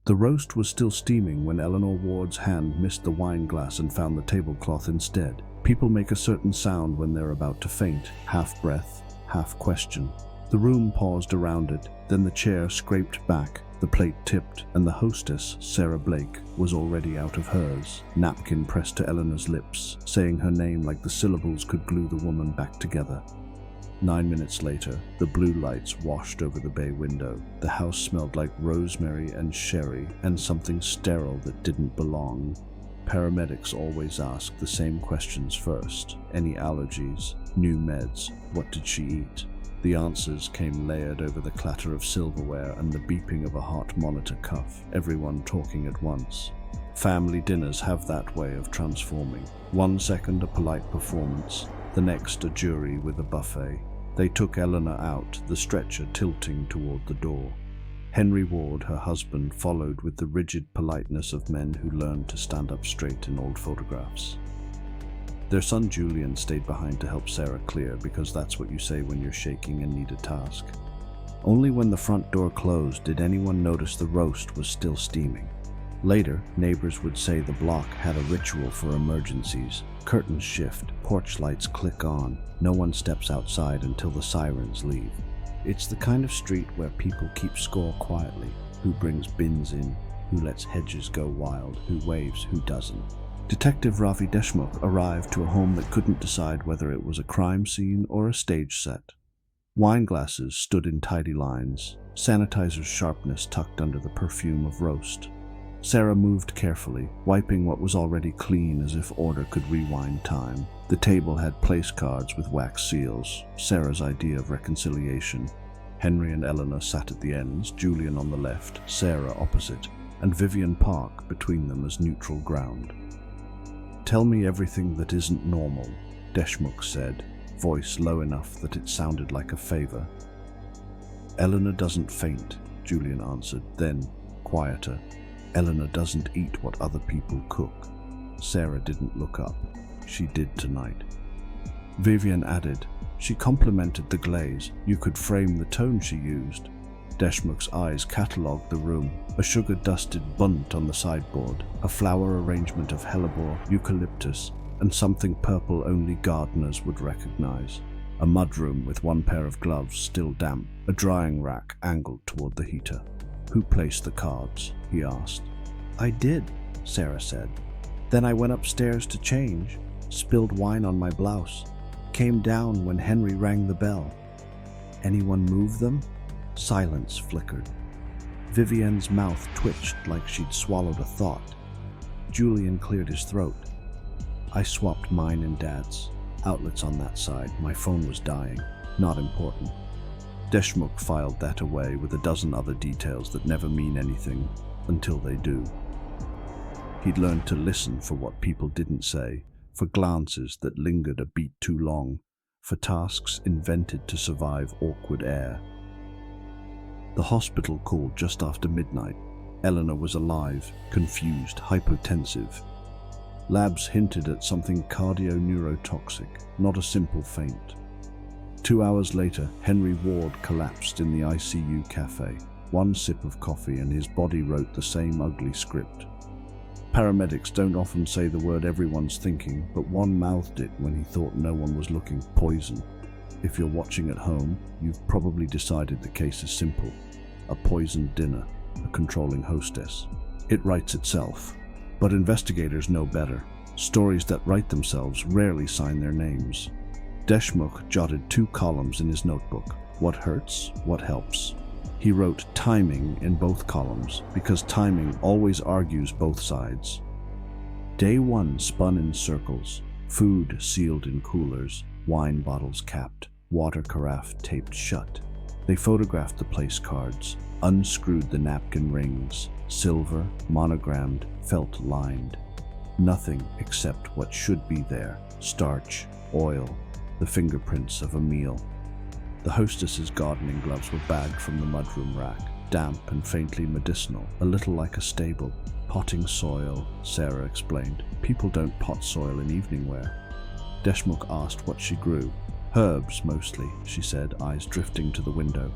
The roast was still steaming when Eleanor Ward's hand missed the wine glass and found the tablecloth instead. People make a certain sound when they're about to faint, half breath, half question. The room paused around it, then the chair scraped back, the plate tipped, and the hostess, Sarah Blake, was already out of hers, napkin pressed to Eleanor's lips, saying her name like the syllables could glue the woman back together. 9 minutes later, the blue lights washed over the bay window. The house smelled like rosemary and sherry and something sterile that didn't belong. Paramedics always ask the same questions first. Any allergies? New meds? What did she eat? The answers came layered over the clatter of silverware and the beeping of a heart monitor cuff, everyone talking at once. Family dinners have that way of transforming. 1 second a polite performance, the next a jury with a buffet. They took Eleanor out, the stretcher tilting toward the door. Henry Ward, her husband, followed with the rigid politeness of men who learned to stand up straight in old photographs. Their son Julian stayed behind to help Sarah clear, because that's what you say when you're shaking and need a task. Only when the front door closed did anyone notice the roast was still steaming. Later, neighbors would say the block had a ritual for emergencies. Curtains shift, porch lights click on, no one steps outside until the sirens leave. It's the kind of street where people keep score quietly, who brings bins in, who lets hedges go wild, who waves, who doesn't. Detective Ravi Deshmukh arrived to a home that couldn't decide whether it was a crime scene or a stage set. Wine glasses stood in tidy lines, sanitizer's sharpness tucked under the perfume of roast. Sarah moved carefully, wiping what was already clean as if order could rewind time. The table had place cards with wax seals, Sarah's idea of reconciliation. Henry and Eleanor sat at the ends, Julian on the left, Sarah opposite, and Vivian Park between them as neutral ground. "Tell me everything that isn't normal," Deshmukh said, voice low enough that it sounded like a favor. "Eleanor doesn't faint," Julian answered, then, quieter, "Eleanor doesn't eat what other people cook." Sarah didn't look up. She did tonight. Vivian added, "She complimented the glaze. You could frame the tone she used." Deshmukh's eyes catalogued the room. A sugar-dusted bunt on the sideboard, a flower arrangement of hellebore, eucalyptus, and something purple only gardeners would recognize. A mudroom with one pair of gloves still damp, a drying rack angled toward the heater. "Who placed the cards?" he asked. "I did," Sarah said. "Then I went upstairs to change, spilled wine on my blouse, came down when Henry rang the bell." "Anyone move them?" Silence flickered. Vivian's mouth twitched like she'd swallowed a thought. Julian cleared his throat. "I swapped mine and Dad's. Outlets on that side. My phone was dying. Not important." Deshmukh filed that away with a dozen other details that never mean anything until they do. He'd learned to listen for what people didn't say, for glances that lingered a beat too long, for tasks invented to survive awkward air. The hospital called just after midnight. Eleanor was alive, confused, hypotensive. Labs hinted at something cardio-neurotoxic, not a simple faint. 2 hours later, Henry Ward collapsed in the ICU cafe. One sip of coffee and his body wrote the same ugly script. Paramedics don't often say the word everyone's thinking, but one mouthed it when he thought no one was looking. Poison. If you're watching at home, you've probably decided the case is simple. A poisoned dinner, a controlling hostess. It writes itself. But investigators know better. Stories that write themselves rarely sign their names. Deshmukh jotted 2 columns in his notebook. What hurts, what helps. He wrote timing in both columns, because timing always argues both sides. Day 1 spun in circles. Food sealed in coolers, wine bottles capped, water carafe taped shut. They photographed the place cards, unscrewed the napkin rings, silver, monogrammed, felt lined. Nothing except what should be there: starch, oil, the fingerprints of a meal. The hostess's gardening gloves were bagged from the mudroom rack, damp and faintly medicinal, a little like a stable. Potting soil, Sarah explained. People don't pot soil in evening wear. Deshmukh asked what she grew. Herbs, mostly, she said, eyes drifting to the window.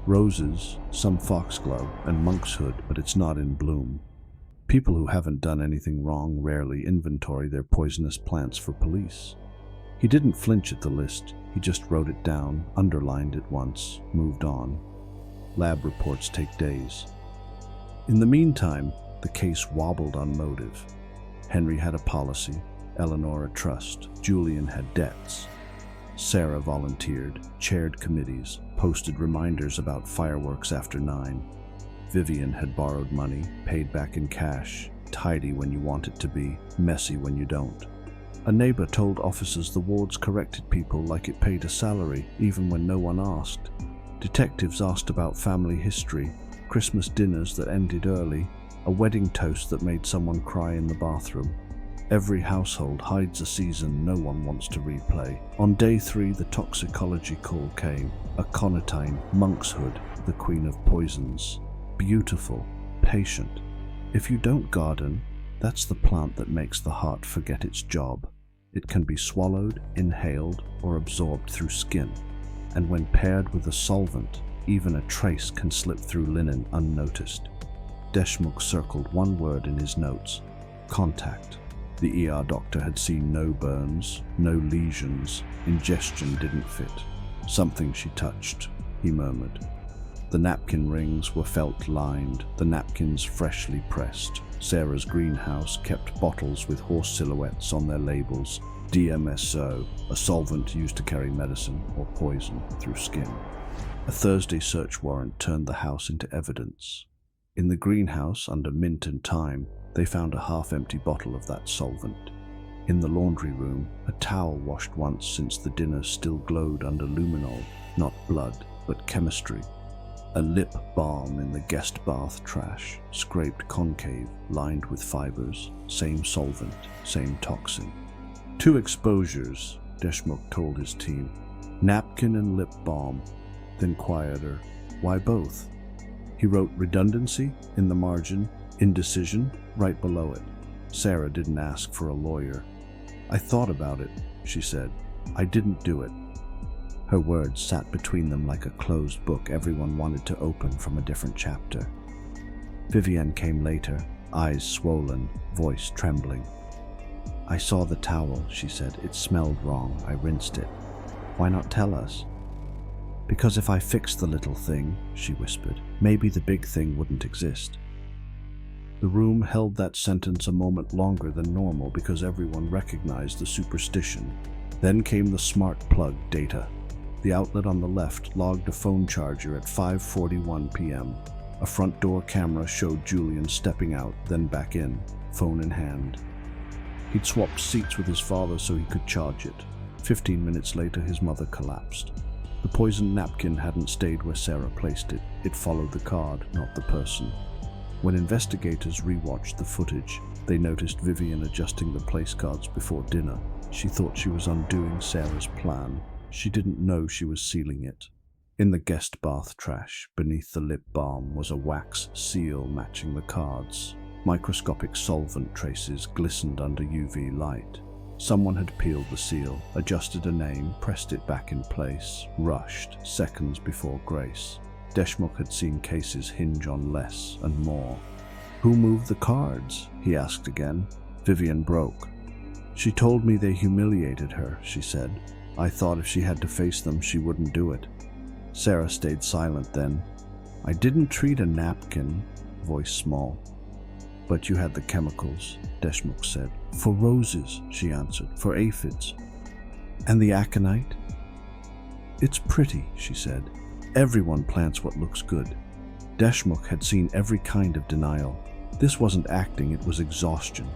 Roses, some foxglove, and monkshood, but it's not in bloom. People who haven't done anything wrong rarely inventory their poisonous plants for police. He didn't flinch at the list. He just wrote it down, underlined it once, moved on. Lab reports take days. In the meantime, the case wobbled on motive. Henry had a policy, Eleanor a trust, Julian had debts. Sarah volunteered, chaired committees, posted reminders about fireworks after 9. Vivian had borrowed money, paid back in cash, tidy when you want it to be, messy when you don't. A neighbor told officers the wards corrected people like it paid a salary, even when no one asked. Detectives asked about family history, Christmas dinners that ended early, a wedding toast that made someone cry in the bathroom. Every household hides a season no one wants to replay. On day 3, the toxicology call came. Aconitine, monkshood, the queen of poisons. Beautiful, patient. If you don't garden, that's the plant that makes the heart forget its job. It can be swallowed, inhaled, or absorbed through skin. And when paired with a solvent, even a trace can slip through linen unnoticed. Deshmukh circled one word in his notes: contact. The ER doctor had seen no burns, no lesions. Ingestion didn't fit. Something she touched, he murmured. The napkin rings were felt-lined, the napkins freshly pressed. Sarah's greenhouse kept bottles with horse silhouettes on their labels. DMSO, a solvent used to carry medicine or poison through skin. A Thursday search warrant turned the house into evidence. In the greenhouse, under mint and thyme, they found a half-empty bottle of that solvent. In the laundry room, a towel washed once since the dinner still glowed under luminol, not blood, but chemistry. A lip balm in the guest bath trash, scraped concave, lined with fibers, same solvent, same toxin. 2 exposures, Deshmukh told his team. Napkin and lip balm. Then quieter, why both? He wrote redundancy in the margin, indecision right below it. Sarah didn't ask for a lawyer. I thought about it, she said. I didn't do it. Her words sat between them like a closed book everyone wanted to open from a different chapter. Vivian came later, eyes swollen, voice trembling. I saw the towel, she said. It smelled wrong. I rinsed it. Why not tell us? Because if I fixed the little thing, she whispered, maybe the big thing wouldn't exist. The room held that sentence a moment longer than normal because everyone recognized the superstition. Then came the smart plug data. The outlet on the left logged a phone charger at 5:41 p.m. A front door camera showed Julian stepping out, then back in, phone in hand. He'd swapped seats with his father so he could charge it. 15 minutes later, his mother collapsed. The poisoned napkin hadn't stayed where Sarah placed it. It followed the card, not the person. When investigators rewatched the footage, they noticed Vivian adjusting the place cards before dinner. She thought she was undoing Sarah's plan. She didn't know she was sealing it. In the guest bath trash, beneath the lip balm, was a wax seal matching the cards. Microscopic solvent traces glistened under UV light. Someone had peeled the seal, adjusted a name, pressed it back in place, rushed, seconds before grace. Deshmukh had seen cases hinge on less and more. Who moved the cards? He asked again. Vivian broke. She told me they humiliated her, she said. I thought if she had to face them, she wouldn't do it. Sarah stayed silent then. I didn't treat a napkin, voice small. But you had the chemicals, Deshmukh said. For roses, she answered, for aphids. And the aconite? It's pretty, she said. Everyone plants what looks good. Deshmukh had seen every kind of denial. This wasn't acting, it was exhaustion.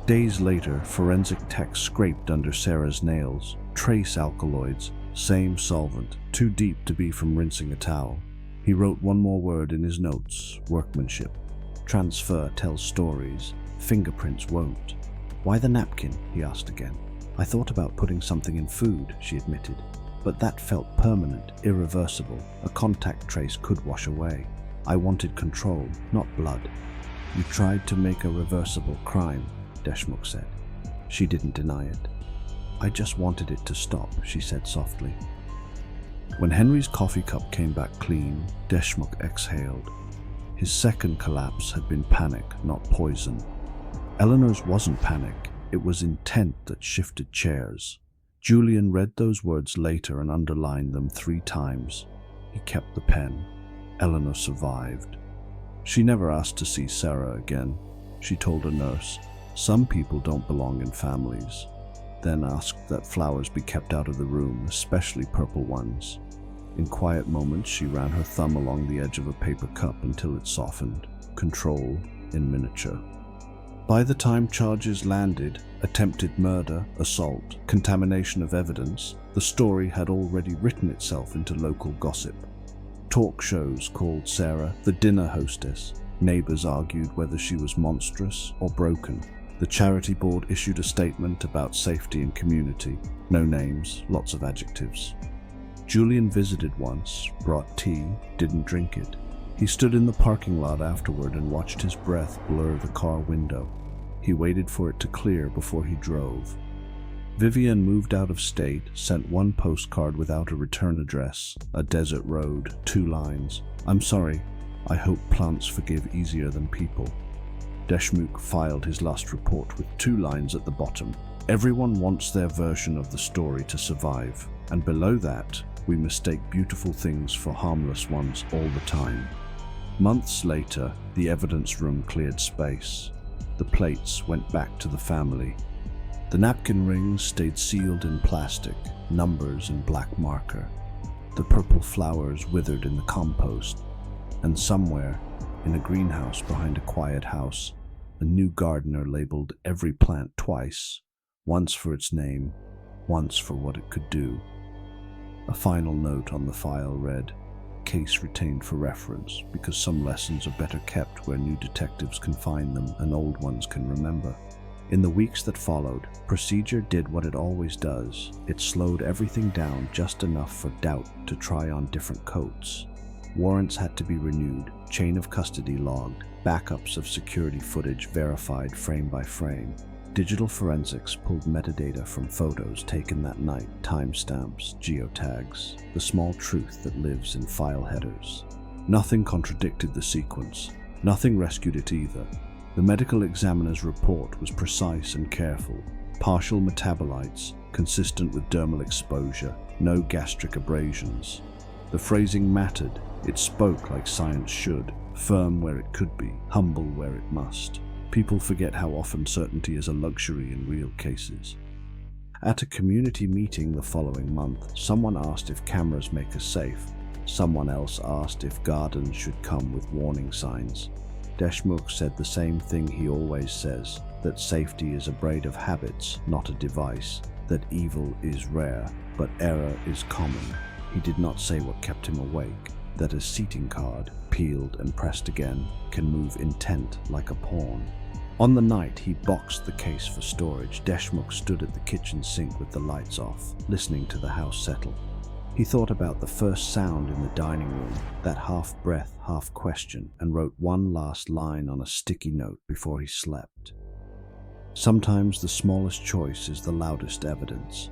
Days later, forensic tech scraped under Sarah's nails. Trace alkaloids, same solvent, too deep to be from rinsing a towel. He wrote one more word in his notes, workmanship. Transfer tells stories, fingerprints won't. Why the napkin? He asked again. I thought about putting something in food, she admitted. But that felt permanent, irreversible. A contact trace could wash away. I wanted control, not blood. You tried to make a reversible crime, Deshmukh said. She didn't deny it. I just wanted it to stop, she said softly. When Henry's coffee cup came back clean, Deshmukh exhaled. His second collapse had been panic, not poison. Eleanor's wasn't panic, it was intent that shifted chairs. Julian read those words later and underlined them 3 times. He kept the pen. Eleanor survived. She never asked to see Sarah again. She told a nurse, "Some people don't belong in families," then asked that flowers be kept out of the room, especially purple ones. In quiet moments, she ran her thumb along the edge of a paper cup until it softened. Control in miniature. By the time charges landed, attempted murder, assault, contamination of evidence, the story had already written itself into local gossip. Talk shows called Sarah the dinner hostess. Neighbors argued whether she was monstrous or broken. The charity board issued a statement about safety and community. No names, lots of adjectives. Julian visited once, brought tea, didn't drink it. He stood in the parking lot afterward and watched his breath blur the car window. He waited for it to clear before he drove. Vivian moved out of state, sent 1 postcard without a return address, a desert road, 2 lines. "I'm sorry. I hope plants forgive easier than people." Deshmukh filed his last report with 2 lines at the bottom. "Everyone wants their version of the story to survive, and below that, we mistake beautiful things for harmless ones all the time." Months later, the evidence room cleared space. The plates went back to the family. The napkin rings stayed sealed in plastic, numbers in black marker. The purple flowers withered in the compost. And somewhere, in a greenhouse behind a quiet house, a new gardener labeled every plant twice, once for its name, once for what it could do. A final note on the file read, "Case retained for reference, because some lessons are better kept where new detectives can find them and old ones can remember." In the weeks that followed, procedure did what it always does. It slowed everything down just enough for doubt to try on different coats. Warrants had to be renewed, chain of custody logged, backups of security footage verified frame by frame. Digital forensics pulled metadata from photos taken that night, timestamps, geotags, the small truth that lives in file headers. Nothing contradicted the sequence. Nothing rescued it either. The medical examiner's report was precise and careful. Partial metabolites, consistent with dermal exposure, no gastric abrasions. The phrasing mattered. It spoke like science should, firm where it could be, humble where it must. People forget how often certainty is a luxury in real cases. At a community meeting the following month, someone asked if cameras make us safe. Someone else asked if gardens should come with warning signs. Deshmukh said the same thing he always says, that safety is a braid of habits, not a device, that evil is rare, but error is common. He did not say what kept him awake, that a seating card, peeled and pressed again, can move intent like a pawn. On the night he boxed the case for storage, Deshmukh stood at the kitchen sink with the lights off, listening to the house settle. He thought about the first sound in the dining room, that half breath, half question, and wrote one last line on a sticky note before he slept. Sometimes the smallest choice is the loudest evidence.